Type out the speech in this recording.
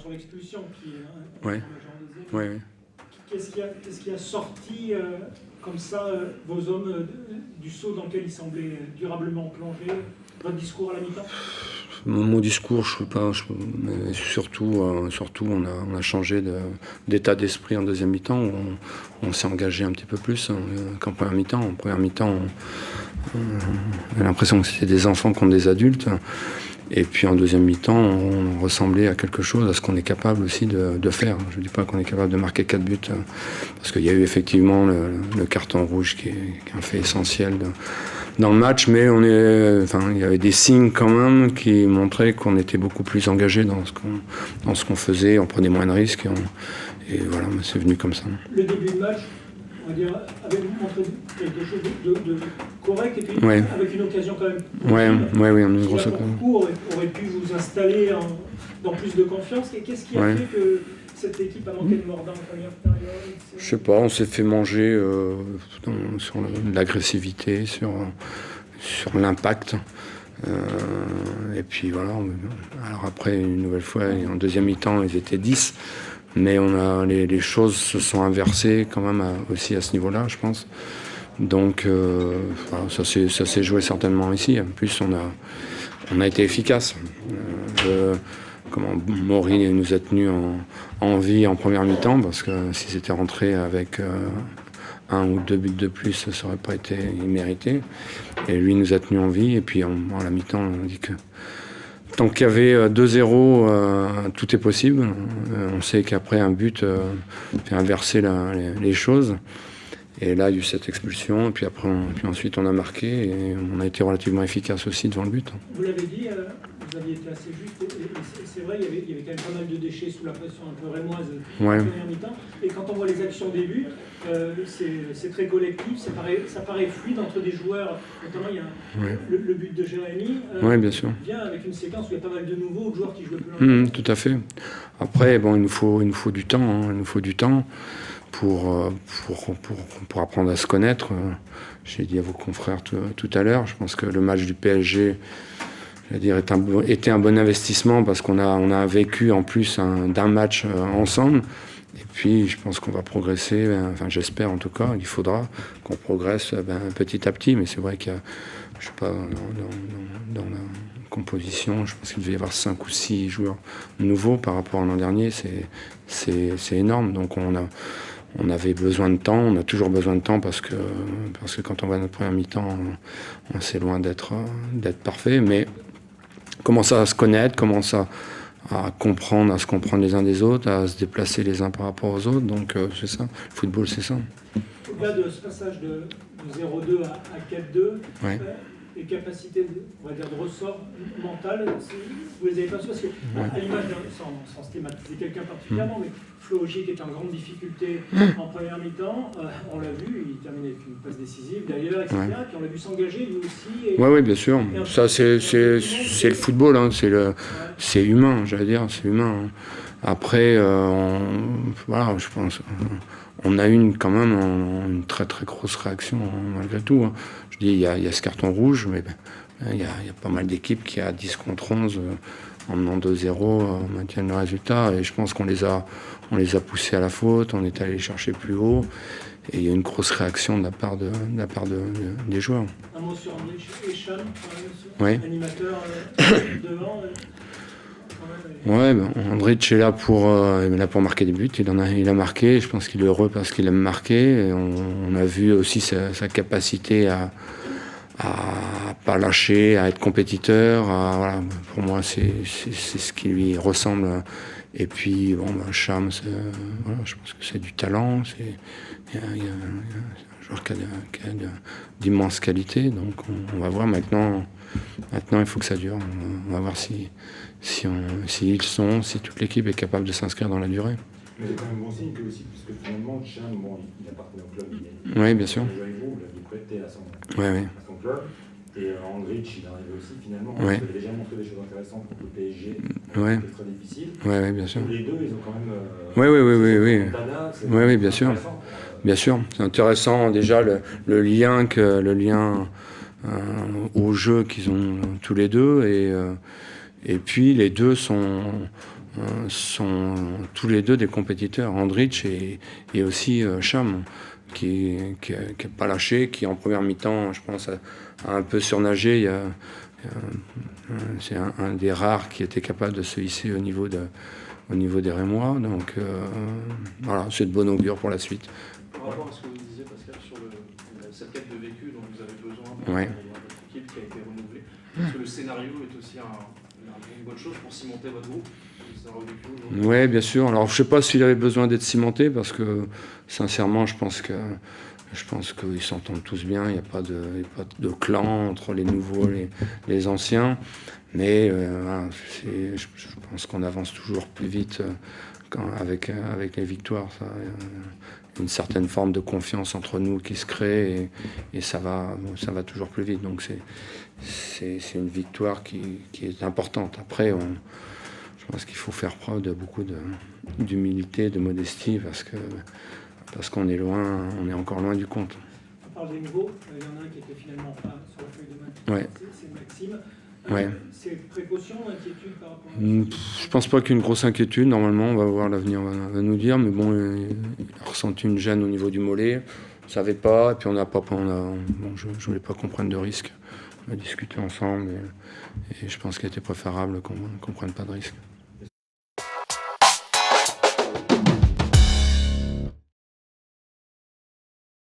sur l'expulsion qui est un Ouais. Ouais, ouais. Qu'est-ce qui a sorti comme ça vos hommes du saut dans lequel ils semblaient durablement plongés? Votre discours à la mi-temps? Mon discours, je ne sais pas, mais surtout, on a changé d'état d'esprit en deuxième mi-temps. On s'est engagé un petit peu plus qu'en première mi-temps. En première mi-temps, on a l'impression que c'était des enfants contre des adultes. Et puis en deuxième mi-temps, on ressemblait à quelque chose, à ce qu'on est capable aussi de faire. Je ne dis pas qu'on est capable de marquer 4 buts, parce qu'il y a eu effectivement le carton rouge qui est un fait essentiel dans le match, mais il y avait des signes quand même qui montraient qu'on était beaucoup plus engagé dans ce qu'on faisait, on prenait moins de risques, et voilà, c'est venu comme ça. Le début de match, on va dire, avait montré quelque chose de correct, et puis ouais. Avec une occasion quand même. Oui, on a une grosse occasion. Aurait pu vous installer dans plus de confiance. Et qu'est-ce qui a fait que cette équipe a manqué de mordant en première période? Je sais pas, on s'est fait manger sur l'agressivité, sur l'impact. Et puis voilà. Alors après, une nouvelle fois, en deuxième mi-temps, ils étaient 10. Mais les choses se sont inversées quand même aussi à ce niveau-là, je pense. Donc voilà, ça s'est joué certainement ici. En plus, on a été efficace. Maury nous a tenus en vie en première mi-temps, parce que si c'était rentré avec 1 ou 2 buts de plus, ça n'aurait pas été immérité. Et lui nous a tenus en vie. Et puis en la mi-temps, on a dit que tant qu'il y avait 2-0, tout est possible. On sait qu'après un but fait inverser les choses. Et là, il y a eu cette expulsion. Et puis ensuite, on a marqué. Et on a été relativement efficace aussi devant le but. Vous l'avez dit, vous aviez été assez juste. Et c'est vrai, il y avait quand même pas mal de déchets sous la pression un peu rémoise en première mi-temps. Et quand on voit les actions des buts, c'est très collectif. Ça paraît fluide entre des joueurs. Notamment, il y a le but de Jérémy. Bien sûr. Vient avec une séquence où il y a pas mal de nouveaux joueurs qui jouent plus longtemps. Tout à fait. Après, il nous faut du temps. Il nous faut du temps pour apprendre à se connaître. J'ai dit à vos confrères tout à l'heure, je pense que le match du PSG, était un bon investissement, parce qu'on a vécu en plus d'un match ensemble. Et puis je pense qu'on va progresser, j'espère en tout cas, il faudra qu'on progresse petit à petit. Mais c'est vrai qu'il y a, je sais pas, dans la composition, je pense qu'il devait y avoir 5 ou 6 joueurs nouveaux par rapport à l'an dernier. C'est énorme. Donc on avait besoin de temps, on a toujours besoin de temps, parce que quand on va à notre première mi-temps, c'est loin d'être parfait. Mais commence à se connaître, commence à se comprendre les uns des autres, à se déplacer les uns par rapport aux autres. Donc c'est ça, le football, c'est ça. Au-delà de ce passage de 0-2 à 4-2, les capacités de ressort mental, vous les avez pas su, parce qu'à l'image, sans stigmatiser quelqu'un particulièrement, mais Flo Ogier qui est en grande difficulté en première mi-temps, on l'a vu, il termine avec une passe décisive d'ailleurs, etc. Puis on l'a vu s'engager lui aussi. Oui, bien sûr. Ça, c'est le football, c'est humain, j'allais dire, c'est humain. Après, je pense, on a eu quand même une très très grosse réaction malgré tout. Je dis, il y a ce carton rouge, mais il y a pas mal d'équipes qui, à 10 contre 11, en menant 2-0, maintiennent le résultat. Et je pense qu'on les a poussés à la faute, on est allé les chercher plus haut. Et il y a une grosse réaction de la part des joueurs. Un mot sur André Echam, animateur devant. Andrich est là pour marquer des buts. Il a marqué. Je pense qu'il est heureux parce qu'il aime marquer. Et on a vu aussi sa capacité à pas lâcher, à être compétiteur. Pour moi, c'est ce qui lui ressemble. Et puis, Cham, je pense que c'est du talent. Il y a un joueur qui a d'immenses qualités. Donc, on va voir maintenant. Maintenant, il faut que ça dure. On va voir si toute l'équipe est capable de s'inscrire dans la durée. Mais c'est quand même bon signe que aussi, parce que finalement, Cham, il appartenait au club. Oui, bien sûr. Il l'avait prêté à son club. Et Andrich, il arrivait aussi finalement. Il avait déjà montré des choses intéressantes contre le PSG. C'était très difficile. Oui, bien sûr. Les deux, ils ont quand même. Oui, bien sûr. Bien sûr. C'est intéressant déjà le lien au jeu qu'ils ont tous les deux. Et puis les deux sont tous les deux des compétiteurs, Andrich et aussi Cham, qui n'a pas lâché, qui en première mi-temps, je pense, a un peu surnagé. C'est un des rares qui était capable de se hisser au niveau des Rémois. Donc voilà, c'est de bon augure pour la suite. Par rapport à ce que vous disiez, Pascal, sur cette quête de vécu dont vous avez besoin pour votre équipe qui a été renouvelée, est-ce que le scénario est aussi une bonne chose pour cimenter votre groupe? Oui, bien sûr. Alors, je ne sais pas s'il avait besoin d'être cimenté, parce que, sincèrement, je pense qu'ils s'entendent tous bien. Il n'y a pas de clan entre les nouveaux et les anciens. Mais je pense qu'on avance toujours plus vite avec les victoires. Ça, une certaine forme de confiance entre nous qui se crée et ça va toujours plus vite. Donc, c'est une victoire qui est importante. Après, je pense qu'il faut faire preuve de beaucoup d'humilité, de modestie, parce qu'on est loin, on est encore loin du compte. On parle des nouveaux, il y en a un qui était finalement pas sur la feuille de match, c'est Maxime. C'est précaution, inquiétude par rapport à ça? Je pense pas qu'il y ait une grosse inquiétude. Normalement, on va voir, l'avenir va nous dire, mais bon, il a ressenti une gêne au niveau du mollet, on ne savait pas, et puis je voulais pas qu'on prenne de risques. On a discuté ensemble, et je pense qu'il était préférable qu'on ne prenne pas de risques.